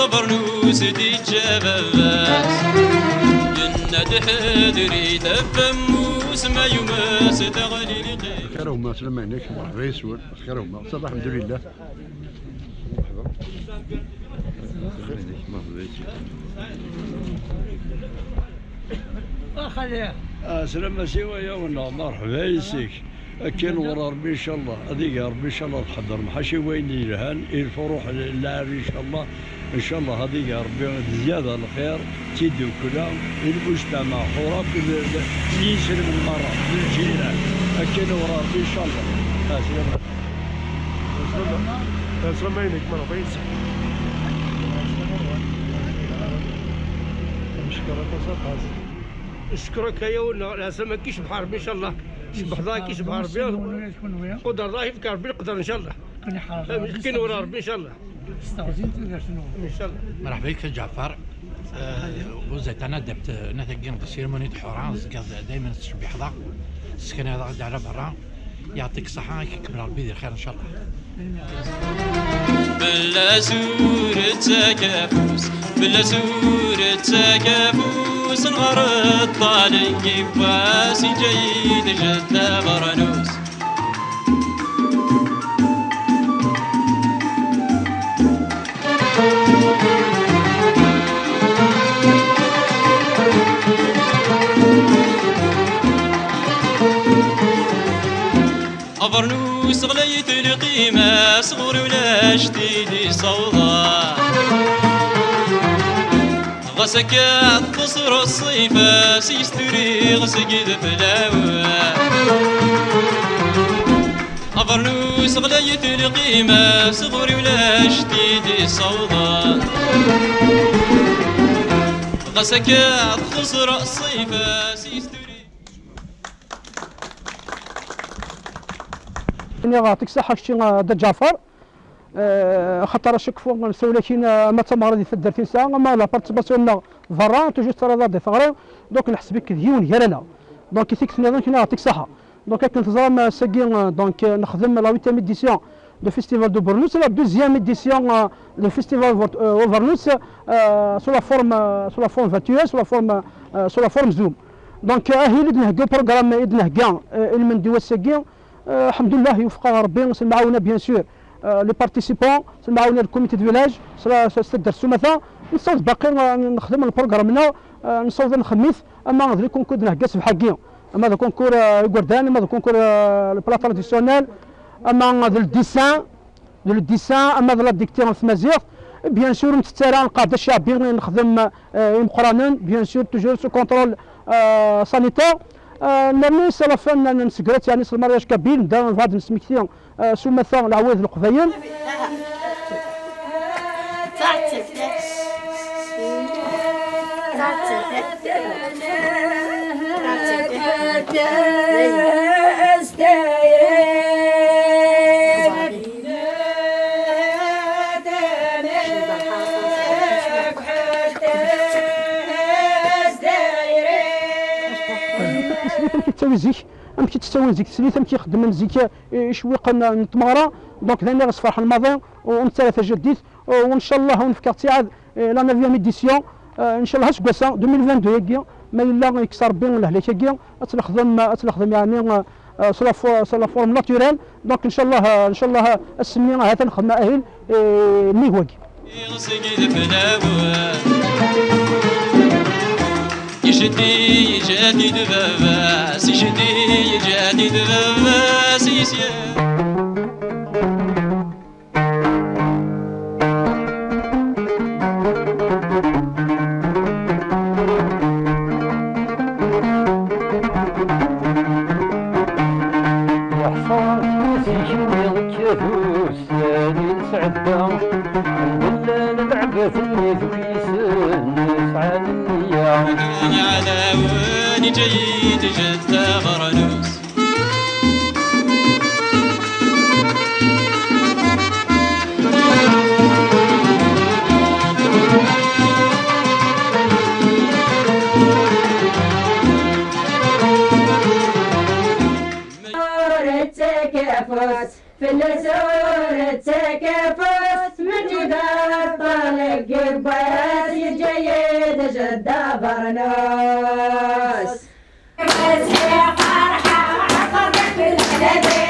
برنوس دي جبابات جنة حذري تفموس ما يماس تغلي لقي خيرهم سلام عليك مرحبا يسول خيرهم صباح الحمد لله مرحبا سلام سوايا ولا مرحبا يسيك كان ورا ربي ان شاء الله هذيك ربي ان شاء الله تحضر محاشي وين يلهان الفروح للعب ان شاء الله ان شاء الله هذيك ربي زياده الخير تيدو كلها المجتمع حراك يسلم المرأة للجيران كان ورا ربي ان شاء الله سلام عليك مرحبا يسيك نشكرك يا ولا سما كيش بحر ان شاء الله يشبح الله كيش بحر ربي قدر الله يفكر ربي يقدر ان شاء الله كاين ورا ربي ان شاء الله ان شاء الله. مرحبا بك جعفر. وزيت انا دبت نتاكين سيرموني حورانس دائما تشبي حظا السكن هذا غادي على برا يعطيك الصحة يكبر ربي يدير خير ان شاء الله. بلا سورة تكافوس بلا سورة تكافوس نغرد طالي كباسي جيد جدة برنوس برنوس غليت القيمة صغر ولا جديد صوضة غسكات تصر الصيفة سيستري غسقيد فلاوة برنوس غليت القيمة صغر ولا جديد صوضة غسكات تصر الصيفة سيستري. يعطيك الصحة شتي دا جعفر خاطر شكفوا نسولكين ما تمر دي فدرتي ساعه ما لا بارتيسيباسيون فرا توجو ترى دي ثغرا دونك نحسبك ديون ديالنا دونك كيفكسني دونك يعطيك الصحة دونك كنتظام ساكين دونك نخدم لا 8 édition دو فيستيفال دو برنوس لا 2e édition دو فيستيفال برنوس سو لا فورم فاتوير سو لا فورم زوم دونك هي اللي نهكا بروغرام نهكا المندوى ساكين الحمد لله يوفق ربي سنعاونا بيان سور لي بارتيسيبون سنعاونا الكوميتي دو فيلاج سدرسو مثلا نصوت باقي نخدم البروغرامنا نصوت نخميث اما هذا الكونكور نهكاس بحقي اما هذا كونكور يقردان اما هذا كونكور البلا تراديسيونيل اما هذا الديسان اما هذا لا ديكتير في مزيغ بيان سور نتسارع القاده الشعبيه نخدم مقرانا بيان سور توجور سو كونترول سانيتير نرمي سلفان نسكرت يعني المرياج كابين دا فهاد نسميكتي سو مثلا العواد القفايل تسوي زيك امشي تسوي زيك سليت امشي خدم زيك شويق نتمارا دونك ثاني راس فرح الماضي ونثلاثه جديد وان شاء الله ونفكر تاع لا 9 ايديسيون ان شاء الله هسكاسا 2022 ياكي ما الا يكسر بين الهلاك ياكي تنخدم يعني سلا فورم ناتوريل دونك ان شاء الله السميه هذا نخدم اهل ميهواكي يشدي جديد باباس يشدي جديد باباس يسيا علاوني جيد جدة برنوس التكافؤ في النسور التكافؤ من جبال طالق قباس يجيد جدة برنوس. بس يا فرحة عقبك الهدى